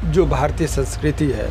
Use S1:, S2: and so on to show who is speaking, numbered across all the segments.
S1: जो भारतीय संस्कृति है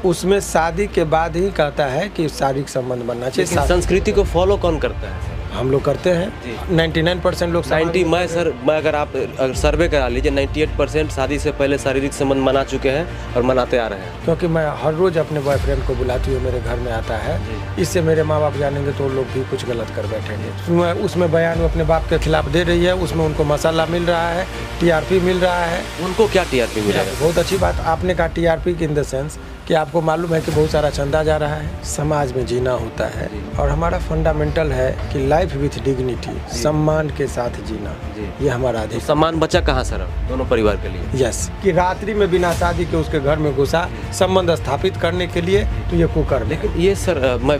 S1: उसमें शादी के बाद ही कहता है कि शारीरिक संबंध बनना चाहिए।
S2: लेकिन संस्कृति को फॉलो कौन करता है?
S1: हम लोग करते हैं। 99% लोग
S2: 90 मैं अगर आप सर्वे करा लीजिए 98% शादी से पहले शारीरिक संबंध मना चुके हैं और मनाते आ रहे हैं।
S1: क्योंकि मैं हर रोज़ अपने बॉयफ्रेंड को बुलाती हूँ, मेरे घर में आता है, इससे मेरे माँ बाप जानेंगे तो लोग भी कुछ गलत कर बैठेंगे। उसमें बयान अपने बाप के खिलाफ दे रही है, उसमें उनको मसाला मिल रहा है, TRP मिल रहा है।
S2: उनको क्या TRP मिला है?
S1: बहुत अच्छी बात आपने कहा, TRP इन द सेंस कि आपको मालूम है कि बहुत सारा चंदा जा रहा है। समाज में जीना होता है और हमारा फंडामेंटल है कि लाइफ विथ डिग्निटी, सम्मान के साथ जीना, ये हमारा अधिकार।
S2: सम्मान बचा कहाँ सर दोनों परिवार के लिए?
S1: यस, कि रात्रि में बिना शादी के उसके घर में घुसा संबंध स्थापित करने के लिए, तो ये कुकर्म।
S2: लेकिन ये सर मैं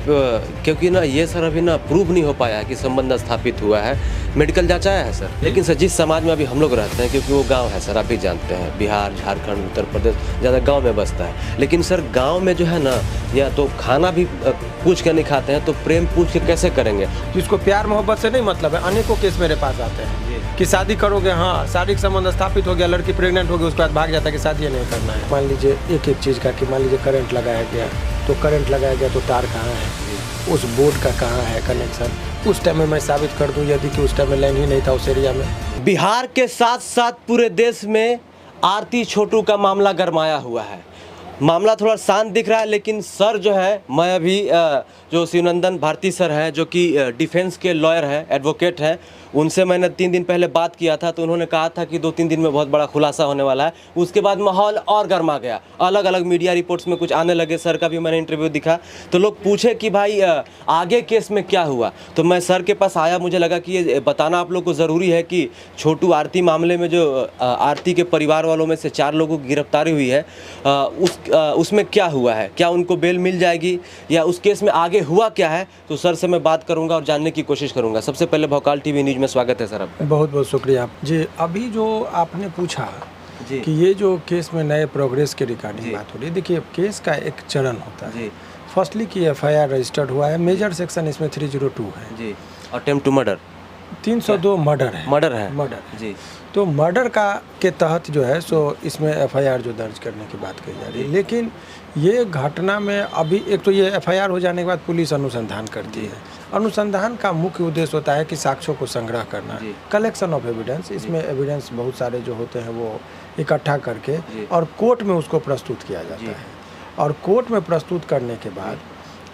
S2: क्योंकि ना ये सर अभी ना प्रूव नहीं हो पाया है कि संबंध स्थापित हुआ है, मेडिकल जांच आया है सर। लेकिन सर जिस समाज में अभी हम लोग रहते हैं, क्योंकि वो गाँव है सर, आप भी जानते हैं, बिहार, झारखंड, उत्तर प्रदेश ज़्यादा गाँव में बसता है। लेकिन सर गांव में जो है ना, या तो खाना भी पूछ के नहीं खाते हैं, तो प्रेम पूछ के कैसे करेंगे?
S1: जिसको प्यार मोहब्बत से नहीं मतलब है, अनेकों केस मेरे पास आते हैं कि शादी करोगे, हाँ शारीरिक संबंध स्थापित हो गया, लड़की प्रेग्नेंट हो गई, उसके बाद भाग जाता है कि शादी नहीं करना है। मान लीजिए एक एक चीज़ का कि मान लीजिए करंट लगाया गया, तो करंट लगाया गया तो तार कहाँ है, उस बोर्ड का कहाँ है कनेक्शन, उस टाइम में मैं साबित कर दूँ यदि कि उस टाइम में लाइन ही नहीं था उस एरिया में।
S2: बिहार के साथ साथ पूरे देश में आरती छोटू का मामला गरमाया हुआ है। मामला थोड़ा शांत दिख रहा है, लेकिन सर जो है, मैं अभी जो शिवनंदन भारती सर हैं, जो कि डिफेंस के लॉयर हैं, एडवोकेट हैं, उनसे मैंने 3 दिन पहले बात किया था, तो उन्होंने कहा था कि 2-3 दिन में बहुत बड़ा खुलासा होने वाला है। उसके बाद माहौल और गर्मा गया, अलग अलग मीडिया रिपोर्ट्स में कुछ आने लगे। सर का भी मैंने इंटरव्यू दिखा, तो लोग पूछे कि भाई आगे केस में क्या हुआ। तो मैं सर के पास आया, मुझे लगा कि ये बताना आप लोग को ज़रूरी है कि छोटू आरती मामले में जो आरती के परिवार वालों में से 4 लोगों की गिरफ्तारी हुई है, उसमें क्या हुआ है, क्या उनको बेल मिल जाएगी, या उस केस में आगे हुआ क्या है। तो सर से मैं बात करूंगा और जानने की कोशिश करूंगा। सबसे पहले भोकाल टीवी न्यूज में स्वागत है सर आपका।
S1: बहुत बहुत शुक्रिया जी। अभी जो आपने पूछा
S2: जी
S1: कि ये जो केस में नए प्रोग्रेस के रिगार्डिंग बात हो रही है, देखिए केस का एक चरण होता है जी। फर्स्टली की FIR रजिस्टर्ड हुआ है, मेजर सेक्शन इसमें 302 है जी,
S2: अटेम्प्ट टू मर्डर
S1: 302 मर्डर है
S2: जी।
S1: तो मर्डर का के तहत जो है सो इसमें FIR जो दर्ज करने की बात कही जा रही है। लेकिन ये घटना में अभी एक तो ये FIR हो जाने के बाद पुलिस अनुसंधान करती है। अनुसंधान का मुख्य उद्देश्य होता है कि साक्ष्यों को संग्रह करना, कलेक्शन ऑफ एविडेंस। इसमें एविडेंस बहुत सारे जो होते हैं वो इकट्ठा करके और कोर्ट में उसको प्रस्तुत किया जाता है। और कोर्ट में प्रस्तुत करने के बाद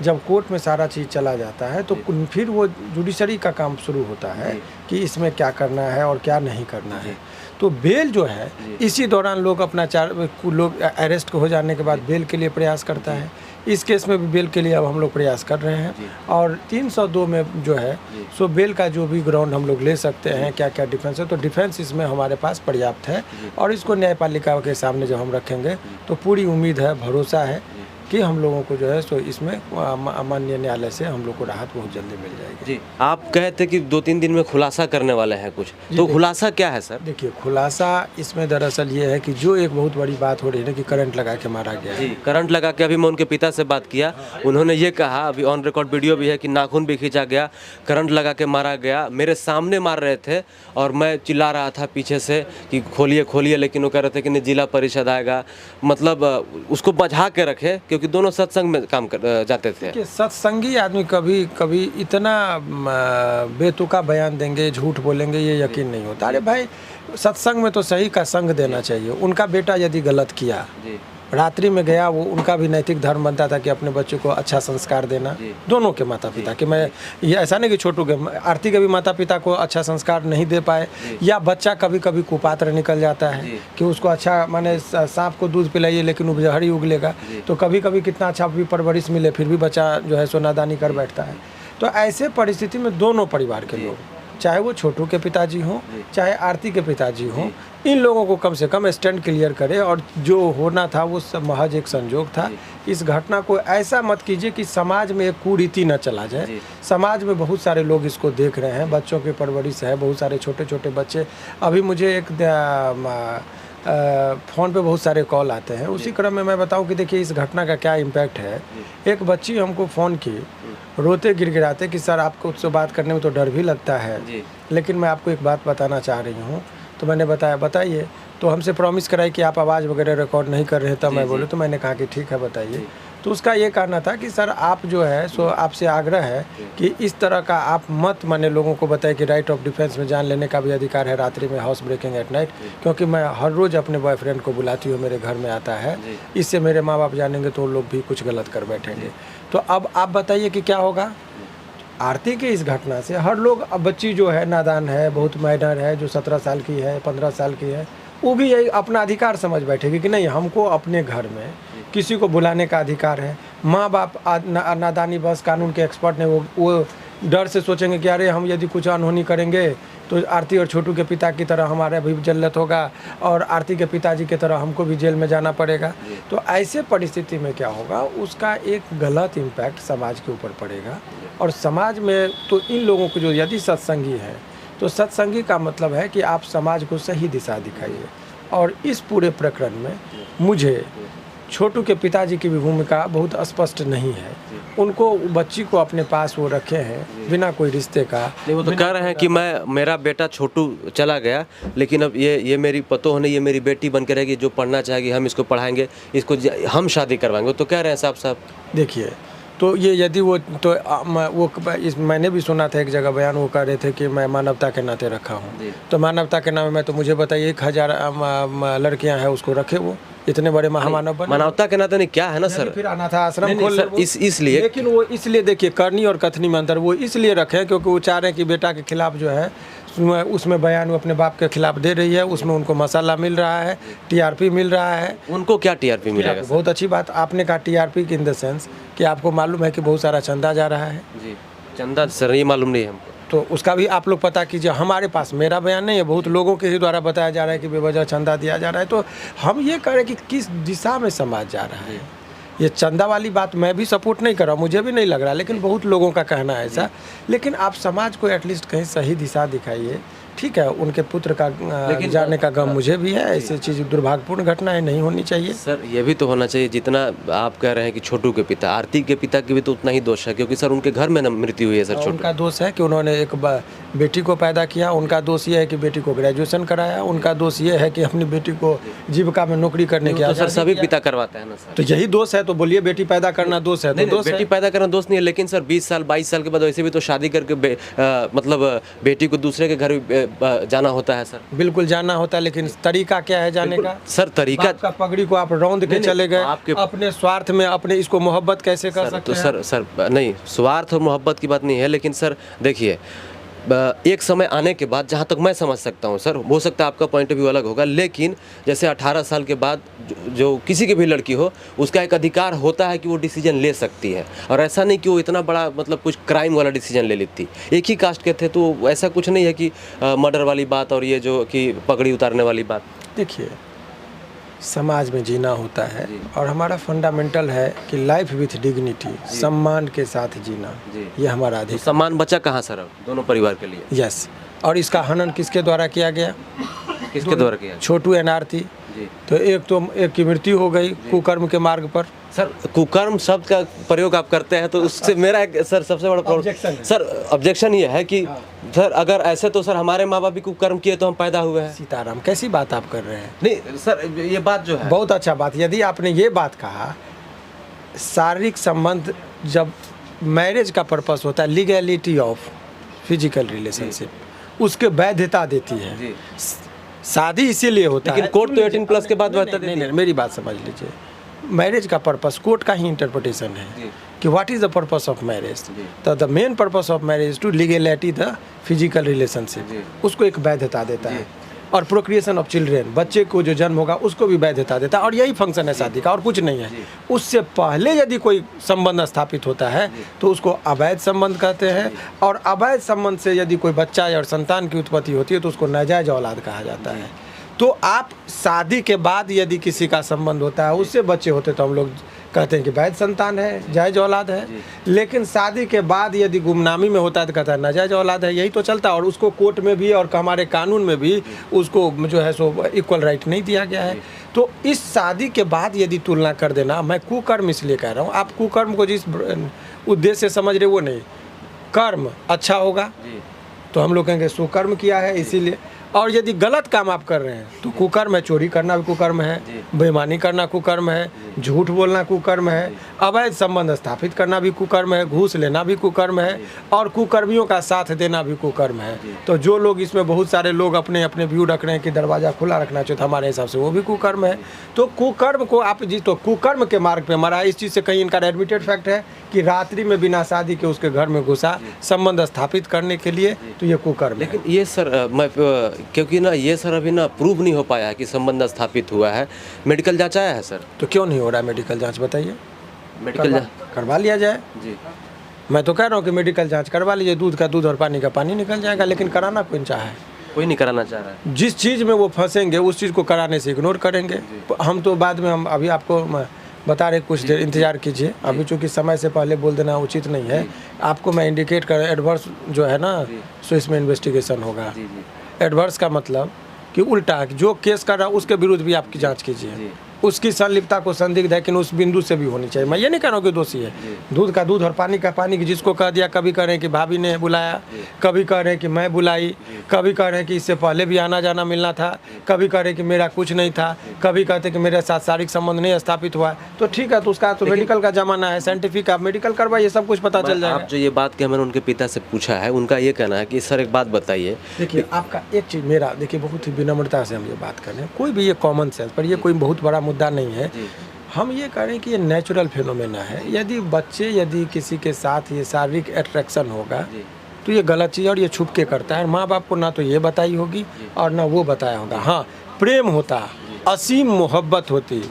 S1: जब कोर्ट में सारा चीज़ चला जाता है तो फिर वो जुडिशरी का काम शुरू होता है कि इसमें क्या करना है और क्या नहीं करना है। तो बेल जो है इसी दौरान लोग अपना लोग अरेस्ट हो जाने के बाद बेल के लिए प्रयास करता है। इस केस में भी बेल के लिए अब हम लोग प्रयास कर रहे हैं। और 302 में जो है सो बेल का जो भी ग्राउंड हम लोग ले सकते हैं, क्या क्या डिफेंस है, तो डिफेंस इसमें हमारे पास पर्याप्त है। और इसको न्यायपालिका के सामने जब हम रखेंगे तो पूरी उम्मीद है, भरोसा है कि हम लोगों को जो है सो इसमें माननीय न्यायालय से हम लोग को राहत बहुत जल्दी मिल जाएगी
S2: जी। आप कहे थे कि 2-3 दिन में खुलासा करने वाले हैं कुछ, तो खुलासा क्या है सर?
S1: देखिए खुलासा इसमें दरअसल ये है कि जो एक बहुत बड़ी बात हो रही है ना कि करंट लगा के मारा गया
S2: जी। करंट लगा के अभी मैं उनके पिता से बात किया, उन्होंने ये कहा, अभी ऑन रिकॉर्ड वीडियो भी है, कि नाखून भी खींचा गया, करंट लगा के मारा गया, मेरे सामने मार रहे थे और मैं चिल्ला रहा था पीछे से कि खोलिए खोलिए, लेकिन वो कह रहे थे कि नहीं जिला परिषद आएगा। मतलब उसको बझा के रखे, क्योंकि दोनों सत्संग में काम कर जाते थे।
S1: कि सत्संगी आदमी कभी कभी इतना बेतुका बयान देंगे, झूठ बोलेंगे, ये यकीन नहीं होता। अरे भाई सत्संग में तो सही का संग देना चाहिए। उनका बेटा यदि गलत किया, रात्रि में गया, वो उनका भी नैतिक धर्म बनता था कि अपने बच्चों को अच्छा संस्कार देना। दोनों के माता पिता कि मैं ये ऐसा नहीं कि छोटू के, आरती के भी माता पिता को अच्छा संस्कार नहीं दे पाए, या बच्चा कभी कभी कुपात्र निकल जाता है कि उसको अच्छा, माने सांप को दूध पिलाइए लेकिन वो जहर ही उगलेगा, तो कभी कभी कितना अच्छा भी परवरिश मिले फिर भी बच्चा जो है सो नादानी कर बैठता है। तो ऐसे परिस्थिति में दोनों परिवार के लोग, चाहे वो छोटू के पिताजी हों चाहे आरती के पिताजी हों, इन लोगों को कम से कम स्टैंड क्लियर करे। और जो होना था वो सब महज एक संजोग था। इस घटना को ऐसा मत कीजिए कि समाज में एक कुरीति न चला जाए। समाज में बहुत सारे लोग इसको देख रहे हैं, बच्चों की परवरिश है, बहुत सारे छोटे छोटे बच्चे। अभी मुझे एक फ़ोन पे बहुत सारे कॉल आते हैं, उसी क्रम में मैं बताऊं कि देखिए इस घटना का क्या इम्पैक्ट है। एक बच्ची हमको फ़ोन की, रोते गिड़गिड़ाते कि सर आपको उससे बात करने में तो डर भी लगता है, लेकिन मैं आपको एक बात बताना चाह रही हूँ तो मैंने बताया बताइए, तो हमसे प्रॉमिस कराई कि आप आवाज़ वगैरह रिकॉर्ड नहीं कर रहे, तब मैं बोले, तो मैंने कहा कि ठीक है बताइए। तो उसका ये कहना था कि सर आप जो है सो आपसे आग्रह है कि इस तरह का आप मत माने लोगों को बताएं कि राइट ऑफ डिफेंस में जान लेने का भी अधिकार है रात्रि में, हाउस ब्रेकिंग एट नाइट, क्योंकि मैं हर रोज़ अपने बॉयफ्रेंड को बुलाती हूँ, मेरे घर में आता है, इससे मेरे माँ बाप जानेंगे तो लोग भी कुछ गलत कर बैठेंगे। तो अब आप बताइए कि क्या होगा। आरती के इस घटना से हर लोग, अब बच्ची जो है नादान है, बहुत माइनर है, जो 17 साल की है, 15 साल की है, वो भी यही अपना अधिकार समझ बैठेगी कि नहीं, हमको अपने घर में किसी को बुलाने का अधिकार है। माँ बाप नादानी बस कानून के एक्सपर्ट ने वो डर से सोचेंगे कि अरे हम यदि कुछ अनहोनी करेंगे तो आरती और छोटू के पिता की तरह हमारा भी जल्लत होगा और आरती के पिताजी की तरह हमको भी जेल में जाना पड़ेगा। तो ऐसे परिस्थिति में क्या होगा, उसका एक गलत इम्पैक्ट समाज के ऊपर पड़ेगा। और समाज में तो इन लोगों को जो यदि सत्संगी है, तो सत्संगी का मतलब है कि आप समाज को सही दिशा दिखाइए। और इस पूरे प्रकरण में मुझे छोटू के पिताजी की भी भूमिका बहुत स्पष्ट नहीं है। उनको बच्ची को अपने पास वो रखे हैं बिना कोई रिश्ते का।
S2: नहीं, वो तो कह रहे हैं कि मेरा बेटा छोटू चला गया, लेकिन अब ये मेरी पतोह नहीं, ये मेरी बेटी बन के रहेगी, जो पढ़ना चाहेगी हम इसको पढ़ाएंगे, इसको हम शादी करवाएंगे। तो कह रहे हैं साहब
S1: देखिए, तो ये यदि वो तो मैंने भी सुना था एक जगह बयान, वो कह रहे थे कि मैं मानवता के नाते रखा हूँ। तो मानवता के नाम में तो मुझे बताइए 1000 लड़कियां हैं, उसको रखे वो इतने बड़े महामानव बने। मानवता के नाते नहीं, क्या है ना सर, फिर अनाथ आश्रम खोल इसलिए, लेकिन वो इसलिए देखिए करनी और कथनी में अंतर, वो इसलिए रखे क्योंकि वो चाह रहे हैं कि बेटा के खिलाफ जो है उसमें बयान वो अपने बाप के खिलाफ दे रही है, उसमें उनको मसाला मिल रहा है, टीआरपी मिल रहा है। उनको क्या टीआरपी मिलेगा? बहुत अच्छी बात आपने कहा, टीआरपी इन द सेंस कि आपको मालूम है कि बहुत सारा चंदा जा रहा है। जी, चंदा सर ये मालूम नहीं है हमको, तो उसका भी आप लोग पता कीजिए। हमारे पास मेरा बयान नहीं है, बहुत लोगों के ही द्वारा बताया जा रहा है कि बेवजह चंदा दिया जा रहा है। तो हम ये कह रहे हैं कि किस दिशा में समाज जा रहा है। ये चंदा वाली बात मैं भी सपोर्ट नहीं कर रहा, मुझे भी नहीं लग रहा, लेकिन बहुत लोगों का कहना है ऐसा। लेकिन आप समाज को एटलीस्ट कहीं सही दिशा दिखाइए। ठीक है, उनके पुत्र का जाने का गम मुझे भी है, ऐसी चीज़ दुर्भाग्यपूर्ण घटनाएं नहीं होनी चाहिए। सर ये भी तो होना चाहिए, जितना आप कह रहे हैं कि छोटू के पिता, आरती के पिता की भी तो उतना ही दोष है, क्योंकि सर उनके घर में मृत्यु हुई है। सर उनका दोष है कि उन्होंने एक बेटी को पैदा किया, उनका दोष ये है कि बेटी को ग्रेजुएशन कराया, उनका दोष ये है कि अपनी बेटी को जीविका में नौकरी करने की। सर सभी पिता करवाते हैं ना सर, तो यही दोष है। तो बोलिए बेटी पैदा करना दोष है? तो बेटी पैदा करना दोष नहीं है, लेकिन सर 20 साल 22 साल के बाद वैसे भी तो शादी करके मतलब बेटी को दूसरे के घर जाना होता है। सर बिल्कुल जाना होता है, लेकिन तरीका क्या है जाने का? सर तरीका का पगड़ी को आप रौंद के चले गए, आपके अपने स्वार्थ में अपने इसको मोहब्बत कैसे कर सकते हैं? तो सर नहीं, स्वार्थ और मोहब्बत की बात नहीं है, लेकिन सर देखिए एक समय आने के बाद, जहाँ तक मैं समझ सकता हूँ सर, हो सकता है आपका पॉइंट ऑफ व्यू अलग होगा, लेकिन जैसे 18 साल के बाद जो किसी की भी लड़की हो, उसका एक अधिकार होता है कि वो डिसीजन ले सकती है। और ऐसा नहीं कि वो इतना बड़ा मतलब कुछ क्राइम वाला डिसीजन ले लेती। एक ही कास्ट के थे, तो ऐसा कुछ नहीं है कि मर्डर वाली बात और ये जो कि पगड़ी उतारने वाली बात। देखिए समाज में जीना होता है और हमारा फंडामेंटल है कि लाइफ विथ डिग्निटी, सम्मान के साथ जीना, ये हमारा अधिकार। तो सम्मान बचा कहाँ सर अब दोनों परिवार के लिए? यस। और इसका हनन किसके द्वारा किया गया? किसके द्वारा किया? छोटू एंड आरती। तो एक की मृत्यु हो गई कुकर्म के मार्ग पर। सर कुकर्म शब्द का प्रयोग आप करते हैं, तो उससे मेरा एक सर सबसे बड़ा प्रॉब्लम सर ऑब्जेक्शन ये है कि सर अगर ऐसे तो सर हमारे माँ बाप भी कुकर्म किए तो हम पैदा हुए हैं। सीताराम कैसी बात आप कर रहे हैं? नहीं सर ये बात जो है बहुत अच्छा बात, यदि आपने ये बात कहा, शारीरिक संबंध जब मैरिज का पर्पस होता है, लीगैलिटी ऑफ फिजिकल रिलेशनशिप, उसके वैधता देती है। शादी इसीलिए होता है, लेकिन कोर्ट तो 18+ के बाद वैधता नहीं। मेरी बात समझ लीजिए, मैरिज का पर्पस कोर्ट का ही इंटरप्रिटेशन है कि what is the purpose of marriage. तो the main purpose of marriage to legality the physical relationship, उसको एक वैधता देता है। और प्रोक्रिएशन ऑफ चिल्ड्रेन, बच्चे को जो जन्म होगा उसको भी वैधता देता है। और यही फंक्शन है शादी का, और कुछ नहीं है। उससे पहले यदि कोई संबंध स्थापित होता है तो उसको अवैध संबंध कहते हैं। और अवैध संबंध से यदि कोई बच्चा या संतान की उत्पत्ति होती है तो उसको नाजायज औलाद कहा जाता है। तो आप शादी के बाद यदि किसी का संबंध होता है, उससे बच्चे होते तो हम लोग कहते हैं कि वैध संतान है, जायज औलाद है। लेकिन शादी के बाद यदि गुमनामी में होता है तो कहता है नाजायज औलाद है। यही तो चलता है, और उसको कोर्ट में भी और हमारे कानून में भी उसको जो है सो इक्वल राइट नहीं दिया गया है। तो इस शादी के बाद यदि तुलना कर देना, मैं कुकर्म इसलिए कह रहा हूँ, आप कुकर्म को जिस उद्देश्य से समझ रहे वो नहीं, कर्म अच्छा होगा तो हम लोग कहेंगे सुकर्म किया है इसीलिए। और यदि गलत काम आप कर रहे हैं तो कुकर्म है, चोरी करना भी कुकर्म है, बेईमानी करना कुकर्म है, झूठ बोलना कुकर्म है, अवैध संबंध स्थापित करना भी कुकर्म है, घूस लेना भी कुकर्म है और कुकर्मियों का साथ देना भी कुकर्म है। तो जो लोग इसमें बहुत सारे लोग अपने अपने व्यू रख रहे हैं कि दरवाज़ा खुला रखना चाहिए, तो हमारे हिसाब से वो भी कुकर्म है। तो कुकर्म को आप जी तो कुकर्म के मार्ग पे मरा। इस चीज़ से कहीं इनका एडमिटेड फैक्ट है कि रात्रि में बिना शादी के उसके घर में घुसा संबंध स्थापित करने के लिए, तो ये कुकर्म है।
S2: लेकिन ये सर मैं क्योंकि ना ये सर अभी ना प्रूव नहीं हो पाया है कि संबंध स्थापित हुआ है। मेडिकल जांच आया है सर?
S1: तो क्यों नहीं हो रहा है मेडिकल जांच, बताइए?
S2: मेडिकल जांच
S1: करवा लिया जाए।
S2: जी,
S1: मैं तो कह रहा हूँ कि मेडिकल जांच करवा लीजिए, दूध का दूध और पानी का पानी निकल जाएगा। लेकिन कराना कौन चाहे?
S2: कोई नहीं कराना चाह रहा है।
S1: जिस चीज़ में वो फंसेंगे उस चीज़ को कराने से इग्नोर करेंगे। हम तो बाद में, हम अभी आपको बता रहे, कुछ देर इंतजार कीजिए। अभी चूँकि समय से पहले बोल देना उचित नहीं है। आपको मैं इंडिकेट कर, एडवर्स जो है ना, सो इसमें इन्वेस्टिगेशन होगा। एडवर्स का मतलब कि उल्टा जो केस कर रहा है उसके विरुद्ध भी आपकी जांच कीजिए। उसकी संलिप्तता को संदिग्ध है कि उस बिंदु से भी होनी चाहिए। मैं ये नहीं कह रहा हूँ कि दोषी है। दूध का दूध और पानी का पानी की जिसको कह दिया, कभी कह रहे हैं कि भाभी ने बुलाया, कभी कह रहे हैं कि मैं बुलाई, कभी कह रहे हैं कि इससे पहले भी आना जाना मिलना था, कभी कह रहे हैं कि मेरा कुछ नहीं था, कभी कहते हैं कि मेरे साथ शारीरिक संबंध नहीं स्थापित हुआ। तो ठीक है, तो उसका तो मेडिकल का जमाना है, साइंटिफिक, आप मेडिकल करवाइए, सब कुछ पता चल जाएगा।
S2: आप जो ये बात कि मैंने उनके पिता से पूछा है, उनका ये कहना है कि सर एक बात बताइए।
S1: देखिए आपका एक चीज़, मेरा देखिए बहुत ही विनम्रता से हम ये बात कर रहे हैं, कोई भी ये कॉमन सेंस पर ये कोई बहुत बड़ा मुद्दा नहीं है। हम ये कह रहे हैं कि ये नेचुरल फिनोमेना है। यदि किसी के साथ ये शारीरिक अट्रैक्शन होगा तो ये गलत चीज़, और ये छुप के करता है। माँ बाप को ना तो ये बताई होगी और ना वो बताया होगा। हाँ, प्रेम होता, असीम मोहब्बत होती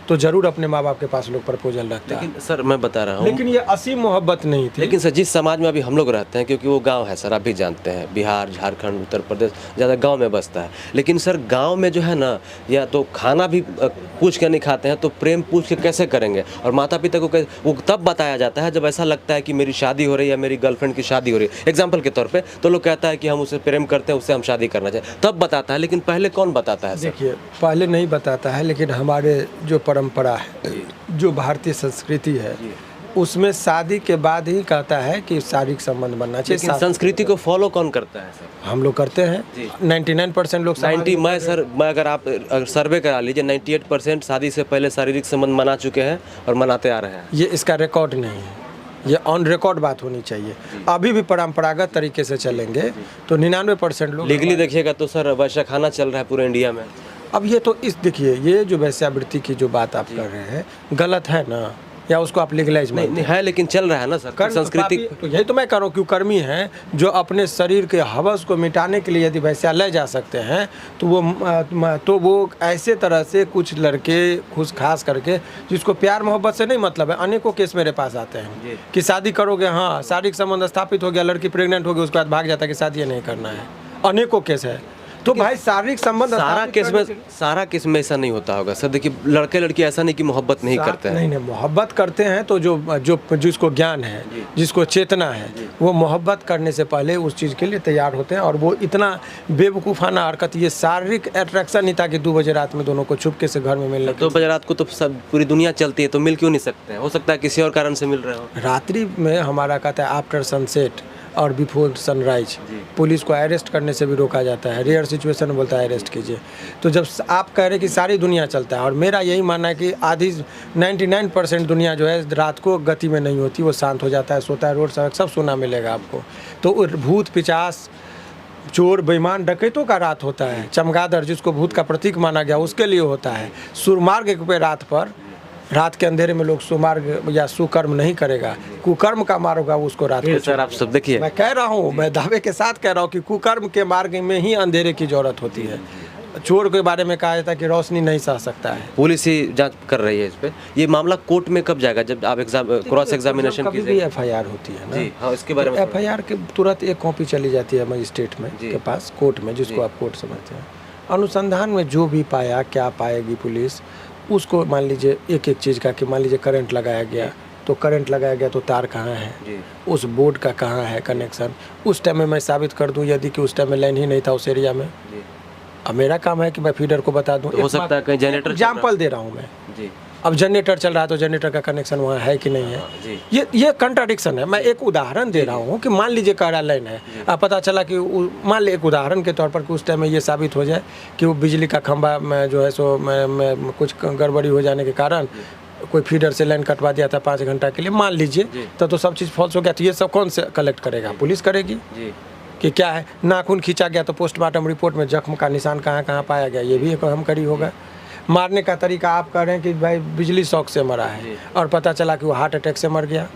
S1: तो जरूर अपने माँ बाप के पास लोग प्रपोजल रखते हैं।
S2: लेकिन सर मैं बता रहा हूँ,
S1: लेकिन ये असीम मोहब्बत नहीं थी।
S2: लेकिन सर जिस समाज में अभी हम लोग रहते हैं, क्योंकि वो गांव है सर, आप भी जानते हैं, बिहार, झारखंड, उत्तर प्रदेश ज़्यादा गांव में बसता है। लेकिन सर गांव में जो है ना, या तो खाना भी पूछ के नहीं खाते हैं, तो प्रेम पूछ के कैसे करेंगे? और माता पिता को वो तब बताया जाता है जब ऐसा लगता है कि मेरी शादी हो रही है या मेरी गर्लफ्रेंड की शादी हो रही है, एग्जाम्पल के तौर पर, तो लोग कहता है कि हम उसे प्रेम करते हैं, उससे हम शादी करना चाहिए, तब बताता है। लेकिन पहले कौन बताता है?
S1: देखिए पहले नहीं बताता है, लेकिन हमारे जो परंपरा है, जो भारतीय संस्कृति है, उसमें शादी के बाद ही कहता है कि शारीरिक संबंध बनना चाहिए।
S2: लेकिन संस्कृति को फॉलो कौन करता है सर?
S1: हम लोग करते हैं। 99% लोग
S2: 90 मैं अगर आप सर्वे करा लीजिए, 98% शादी से पहले शारीरिक संबंध मना चुके हैं और मनाते आ रहे हैं।
S1: ये इसका रिकॉर्ड नहीं है, ये ऑन रिकॉर्ड बात होनी चाहिए। अभी भी परंपरागत तरीके से चलेंगे तो 99% लोग।
S2: लीगली देखिएगा तो सर वैश्य खाना चल रहा है पूरे इंडिया में।
S1: अब ये तो इस देखिए, ये जो वैश्यावृत्ति की जो बात आप कर रहे हैं गलत है ना, या उसको आप लीगलाइज
S2: नहीं है, लेकिन चल रहा है ना सर संस्कृति।
S1: तो यही तो मैं कह रहा हूँ, क्यों कर्मी हैं जो अपने शरीर के हवस को मिटाने के लिए यदि वैश्यालय जा सकते हैं, तो वो ऐसे तरह से कुछ लड़के खुश खास करके जिसको प्यार मोहब्बत से नहीं मतलब है, अनेकों केस मेरे पास आते हैं कि शादी करोगे, हाँ शारीरिक संबंध स्थापित हो गया, लड़की प्रेग्नेंट हो गई, उसके बाद भाग जाता है कि शादी नहीं करना है। अनेकों केस है। तो भाई शारीरिक संबंध
S2: सारा केस में ऐसा नहीं होता होगा सर। देखिए लड़के लड़की ऐसा नहीं कि मोहब्बत नहीं करते हैं।
S1: नहीं, मोहब्बत करते हैं तो जो जिसको ज्ञान है, जिसको चेतना है, वो मोहब्बत करने से पहले उस चीज़ के लिए तैयार होते हैं। और वो इतना बेवकूफ़ाना हरकत, ये शारीरिक अट्रैक्शन नहीं था कि 2 बजे रात में दोनों को छुपके से घर में मिलने।
S2: 2 बजे रात को तो सब पूरी दुनिया चलती है, तो मिल क्यों नहीं सकते हैं? हो सकता है किसी और कारण से मिल रहे हो।
S1: रात्रि में हमारा कहता है आफ्टर सनसेट और बिफोर सनराइज पुलिस को अरेस्ट करने से भी रोका जाता है। रेयर सिचुएशन में बोलता है अरेस्ट कीजिए। तो जब आप कह रहे हैं कि सारी दुनिया चलता है, और मेरा यही मानना है कि आधी 99% दुनिया जो है रात को गति में नहीं होती, वो शांत हो जाता है, सोता है, रोड सड़क सब सोना मिलेगा आपको। तो भूत पिचास, चोर, बेईमान, डकैतों का रात होता है। चमगादड़ जिसको भूत का प्रतीक माना गया उसके लिए होता है। सुरमार्ग पे रात के अंधेरे में लोग सुमार्ग या सुकर्म नहीं करेगा, कुकर्म का मार्ग होगा उसको रात को।
S2: सर आप सब देखिए,
S1: मैं कह रहा हूँ, मैं दावे के साथ कह रहा हूँ कि कुकर्म के मार्ग में ही अंधेरे की जरूरत होती है। चोर के बारे में कहा जाता है कि रोशनी नहीं सह सकता है।
S2: पुलिस ही जांच कर रही है इस पे। ये मामला कोर्ट में कब जाएगा? जब आप क्रॉस एग्जामिनेशन
S1: की FIR होती है ना
S2: जी, हाँ, इसके बारे में
S1: FIR के तुरंत एक कॉपी चली जाती है मजिस्ट्रेट में के पास, कोर्ट में, जिसको आप कोर्ट समझते हैं। अनुसंधान में जो भी पाया, क्या पाएगी पुलिस, उसको मान लीजिए एक चीज़ का कि मान लीजिए करंट लगाया गया, तो करंट लगाया गया तो तार कहाँ है, उस बोर्ड का कहाँ है कनेक्शन, उस टाइम में मैं साबित कर दूं यदि कि उस टाइम में लाइन ही नहीं था उस एरिया में। अब मेरा काम है कि मैं फीडर को बता दूं।
S2: तो हो सकता है कहीं जनरेटर।
S1: एग्जाम्पल दे रहा हूँ मैं, अब जनरेटर चल रहा है तो जनरेटर का कनेक्शन वहाँ है कि नहीं है।
S2: जी।
S1: ये कंट्राडिक्शन है। मैं एक उदाहरण दे रहा हूँ कि मान लीजिए कार्यालय है, अब पता चला कि मान ली एक उदाहरण के तौर पर कि उस टाइम में ये साबित हो जाए कि वो बिजली का खंभा में जो है सो में कुछ गड़बड़ी हो जाने के कारण कोई फीडर से लाइन कटवा दिया था 5 घंटा के लिए, मान लीजिए, तो सब चीज़ फॉल्स हो गया, तो ये सब कौन से कलेक्ट करेगा? पुलिस करेगी कि क्या है। नाखून खींचा गया तो पोस्टमार्टम रिपोर्ट में जख्म का निशान कहाँ कहाँ पाया गया, ये भी एक अहम कड़ी होगा। मारने का तरीका आप कह रहे हैं कि भाई बिजली शॉक से मरा है और पता चला कि वो हार्ट अटैक से मर गया,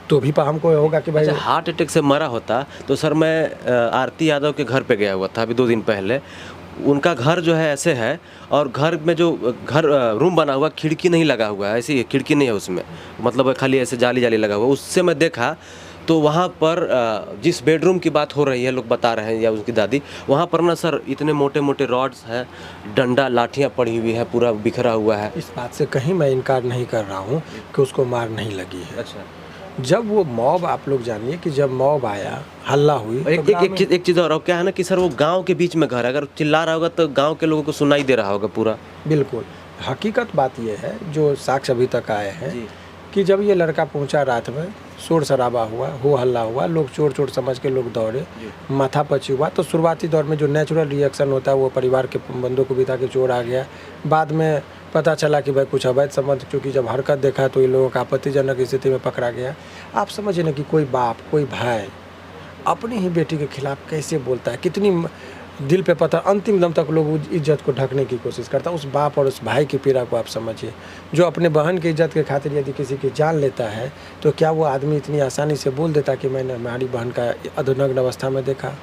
S1: तो भी हमको होगा कि भाई
S2: अच्छा, हार्ट अटैक से मरा होता तो सर मैं आरती यादव के घर पे गया हुआ था अभी 2 दिन पहले। उनका घर जो है ऐसे है और घर में जो रूम बना हुआ खिड़की नहीं लगा हुआ है, ऐसी खिड़की नहीं है उसमें, मतलब खाली ऐसे जाली जाली लगा हुआ। उससे मैं देखा तो वहाँ पर जिस बेडरूम की बात हो रही है, लोग बता रहे हैं या उसकी दादी, वहाँ पर ना सर इतने मोटे मोटे रॉड्स हैं, डंडा लाठियाँ पड़ी हुई है, पूरा बिखरा हुआ है।
S1: इस बात से कहीं मैं इनकार नहीं कर रहा हूँ कि उसको मार नहीं लगी है।
S2: अच्छा,
S1: जब वो मॉब, आप लोग जानिए कि जब मॉब आया, हल्ला हुई,
S2: एक चीज़ और क्या है ना कि सर वो गांव के बीच में घर है, अगर चिल्ला रहा होगा तो गांव के लोगों को सुनाई दे रहा होगा पूरा।
S1: बिल्कुल, हकीकत बात ये है जो साक्ष्य अभी तक आए हैं कि जब ये लड़का पहुंचा रात में, शोर शराबा हुआ, हो हल्ला हुआ, लोग चोर चोर समझ के लोग दौड़े, माथापच्ची हुआ, तो शुरुआती दौर में जो नेचुरल रिएक्शन होता है वो परिवार के बंदों को भी था कि चोर आ गया। बाद में पता चला कि भाई कुछ अवैध संबंध, क्योंकि जब हरकत देखा तो ये लोगों का आपत्तिजनक स्थिति में पकड़ा गया। आप समझिए ना कि कोई बाप, कोई भाई अपनी ही बेटी के खिलाफ कैसे बोलता है, कितनी दिल पे पत्थर, अंतिम दम तक लोग इज्जत को ढकने की कोशिश करता है। उस बाप और उस भाई की पीड़ा को आप समझिए, जो अपने बहन की इज्जत के खातिर यदि किसी की जान लेता है, तो क्या वो आदमी इतनी आसानी से बोल देता कि मैंने हमारी बहन का अधोनग्न अवस्था में देखा?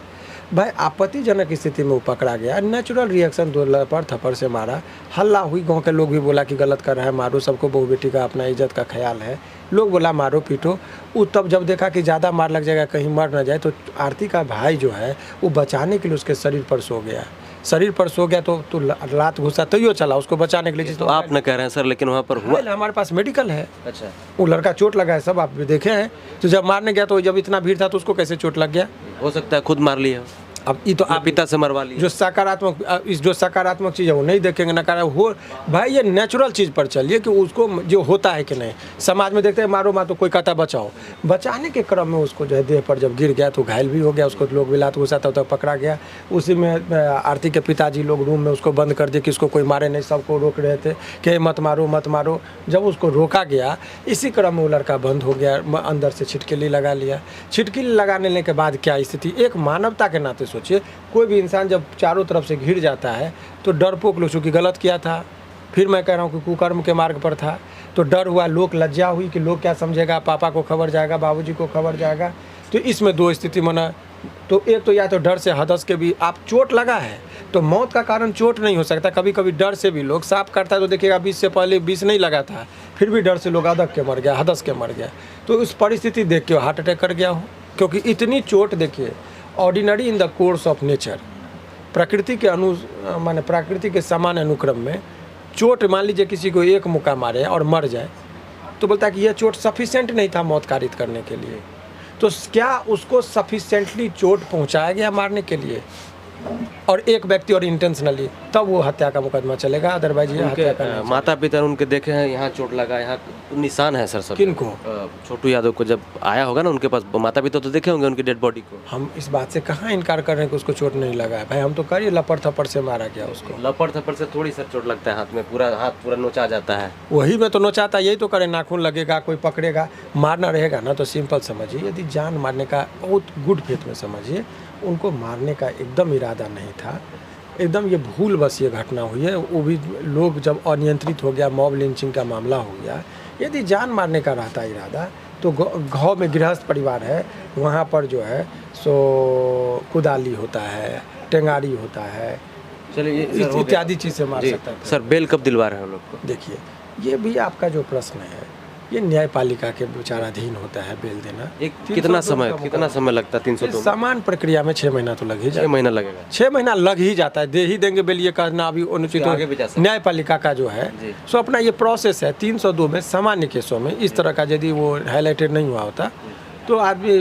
S1: भाई आपत्तिजनक स्थिति में वो पकड़ा गया, नेचुरल रिएक्शन, 2 लपड़ थप्पड़ से मारा, हल्ला हुई, गांव के लोग भी बोला कि गलत कर रहा है, मारो, सबको बहू बेटी का अपना इज्जत का ख्याल है, लोग बोला मारो पीटो। वो तब जब देखा कि ज़्यादा मार लग जाएगा, कहीं मर ना जाए, तो आरती का भाई जो है वो बचाने के लिए उसके शरीर पर सो गया। शरीर पर सो गया तो रात घुसा तो चला उसको बचाने के लिए।
S2: तो आप न कह रहे हैं सर, लेकिन वहाँ पर हुआ,
S1: हमारे पास मेडिकल है।
S2: अच्छा,
S1: वो लड़का चोट लगा है, सब आप भी देखे हैं। तो जब मारने गया तो जब इतना भीड़ था तो उसको कैसे चोट लग गया?
S2: हो सकता है खुद मार लिया।
S1: अब ये तो आप
S2: पिता से मरवा ली।
S1: जो सकारात्मक चीज़ है वो नहीं देखेंगे, नकारात्मक हो। भाई ये नेचुरल चीज़ पर चलिए कि उसको जो होता है कि नहीं। समाज में देखते हैं मारो मार, तो कोई कहता बचाओ, बचाने के क्रम में उसको जो है देह पर जब गिर गया तो घायल भी हो गया, उसको लोग बिलात घुसा तब तक पकड़ा गया। उसी में आरती के पिताजी लोग रूम में उसको बंद कर दिए कि उसको कोई मारे नहीं, सबको रोक रहे थे कि मत मारो मत मारो। जब उसको रोका गया, इसी क्रम में वो लड़का बंद हो गया, अंदर से छिटकिली लगा लिया। छिटकिली लगाने के बाद क्या स्थिति, एक मानवता के नाते सोचिए, कोई भी इंसान जब चारों तरफ से घिर जाता है तो डरपोक लोग, चूँकि गलत किया था, फिर मैं कह रहा हूँ कि कुकर्म के मार्ग पर था, तो डर हुआ, लोग लज्जा हुई कि लोग क्या समझेगा, पापा को खबर जाएगा, बाबूजी को खबर जाएगा। तो इसमें 2 स्थिति बना। तो एक तो या तो डर से हदस के भी, आप चोट लगा है तो मौत का कारण चोट नहीं हो सकता, कभी कभी डर से भी लोग साफ करता है तो देखिएगा 20 से पहले 20 नहीं लगा था, फिर भी डर से लोग अदक के मर गया, हदस के मर गया। तो उस परिस्थिति देख के हार्ट अटैक कर गया हो, क्योंकि इतनी चोट देखिए, ordinary in the course of nature, प्रकृति के माने प्रकृति के समान अनुक्रम में चोट, मान लीजिए किसी को एक मुक्का मारे और मर जाए तो बोलता है कि यह चोट सफिशिएंट नहीं था मौत कारित करने के लिए। तो क्या उसको सफिशिएंटली चोट पहुंचाया गया मारने के लिए, और एक व्यक्ति और इंटेंशनली, तब वो हत्या का मुकदमा चलेगा, अदरवाइज ये हत्या का।
S2: माता पिता उनके देखे हैं यहाँ चोट लगा, यहाँ निशान है सर सब।
S1: किनको?
S2: छोटू यादव को जब आया होगा ना उनके पास, माता पिता तो देखे होंगे उनकी डेड बॉडी को।
S1: हम इस बात से कहाँ इनकार कर रहे हैं कि उसको चोट नहीं लगा है। भाई हम तो करिए लपड़ थप्पड़ से मारा गया उसको।
S2: लपड़ थप्पड़ से थोड़ी सर चोट लगता है, हाथ में पूरा, हाथ पूरा नोचा जाता है।
S1: वही में तो नोचाता, यही तो करे, नाखून लगेगा, कोई पकड़ेगा, मारना रहेगा ना। तो सिंपल समझिए, यदि जान मारने का बहुत गुड फेथ में समझिए, उनको मारने का एकदम इरादा नहीं था, एकदम ये भूल बस ये घटना हुई है। वो भी लोग जब अनियंत्रित हो गया, मॉब लिंचिंग का मामला हो गया। यदि जान मारने का रहता इरादा तो गाँव में गृहस्थ परिवार है, वहाँ पर जो है सो कुदाली होता है, टेंगारी होता है,
S2: चलिए
S1: इत्यादि चीज़ से मार सकता है।
S2: सर बेल कब दिलवा रहे हैं हम लोग को?
S1: देखिए, ये भी आपका जो प्रश्न है, ये न्यायपालिका के विचाराधीन होता है बेल देना।
S2: कितना समय लगता है? 302
S1: समान प्रक्रिया में 6 महीना तो लग ही जाता है।
S2: 6 महीना लगेगा,
S1: 6 महीना लग ही जाता है, दे ही देंगे बेल, ये कहना अभी अनुचित हो। न्यायपालिका का जो है सो अपना ये प्रोसेस है। 302 में सामान्य केसों में इस तरह का यदि वो हाईलाइटेड नहीं हुआ होता तो आदमी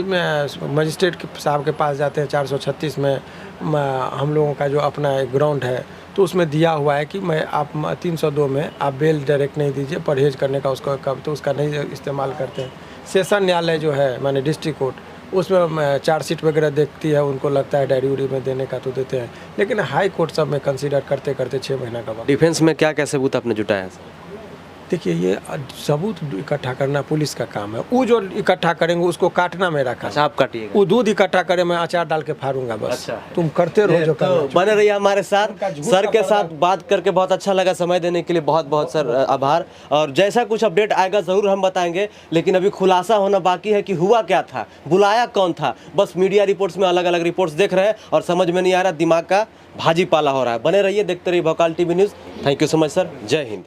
S1: मजिस्ट्रेट साहब के पास जाते हैं। 436 में हम लोगों का जो अपना एक ग्राउंड है तो उसमें दिया हुआ है कि मैं आप 302 में आप बेल डायरेक्ट नहीं दीजिए, परहेज करने का उसका कब तो उसका नहीं इस्तेमाल करते हैं। सेशन न्यायालय जो है माने डिस्ट्रिक्ट कोर्ट उसमें चार्जशीट वगैरह देखती है, उनको लगता है डायरी उरी में देने का तो देते हैं, लेकिन हाई कोर्ट सब में कंसीडर करते करते 6 महीना का वक्त।
S2: डिफेंस में क्या क्या सबूत आपने जुटाया है सर?
S1: देखिए ये सबूत इकट्ठा करना पुलिस का काम है, वो जो इकट्ठा करेंगे उसको काटना मेरा काम।
S2: अच्छा, आप काटिएगा।
S1: वो दूध इकट्ठा करे मैं अचार डाल के फाड़ूंगा बस।
S2: अच्छा।
S1: तुम करते रहो जो करना।
S2: तो बने रहिए हमारे साथ। सर के साथ बात करके बहुत अच्छा लगा, समय देने के लिए बहुत बहुत सर आभार। और जैसा कुछ अपडेट आएगा ज़रूर हम बताएंगे, लेकिन अभी खुलासा होना बाकी है कि हुआ क्या था, बुलाया कौन था। बस मीडिया रिपोर्ट्स में अलग अलग रिपोर्ट्स देख रहे हैं और समझ में नहीं आ रहा, दिमाग का भाजी पाला हो रहा है। बने रहिए, देखते रहिए Bhokaal TV news. Thank you so much sir, जय हिंद।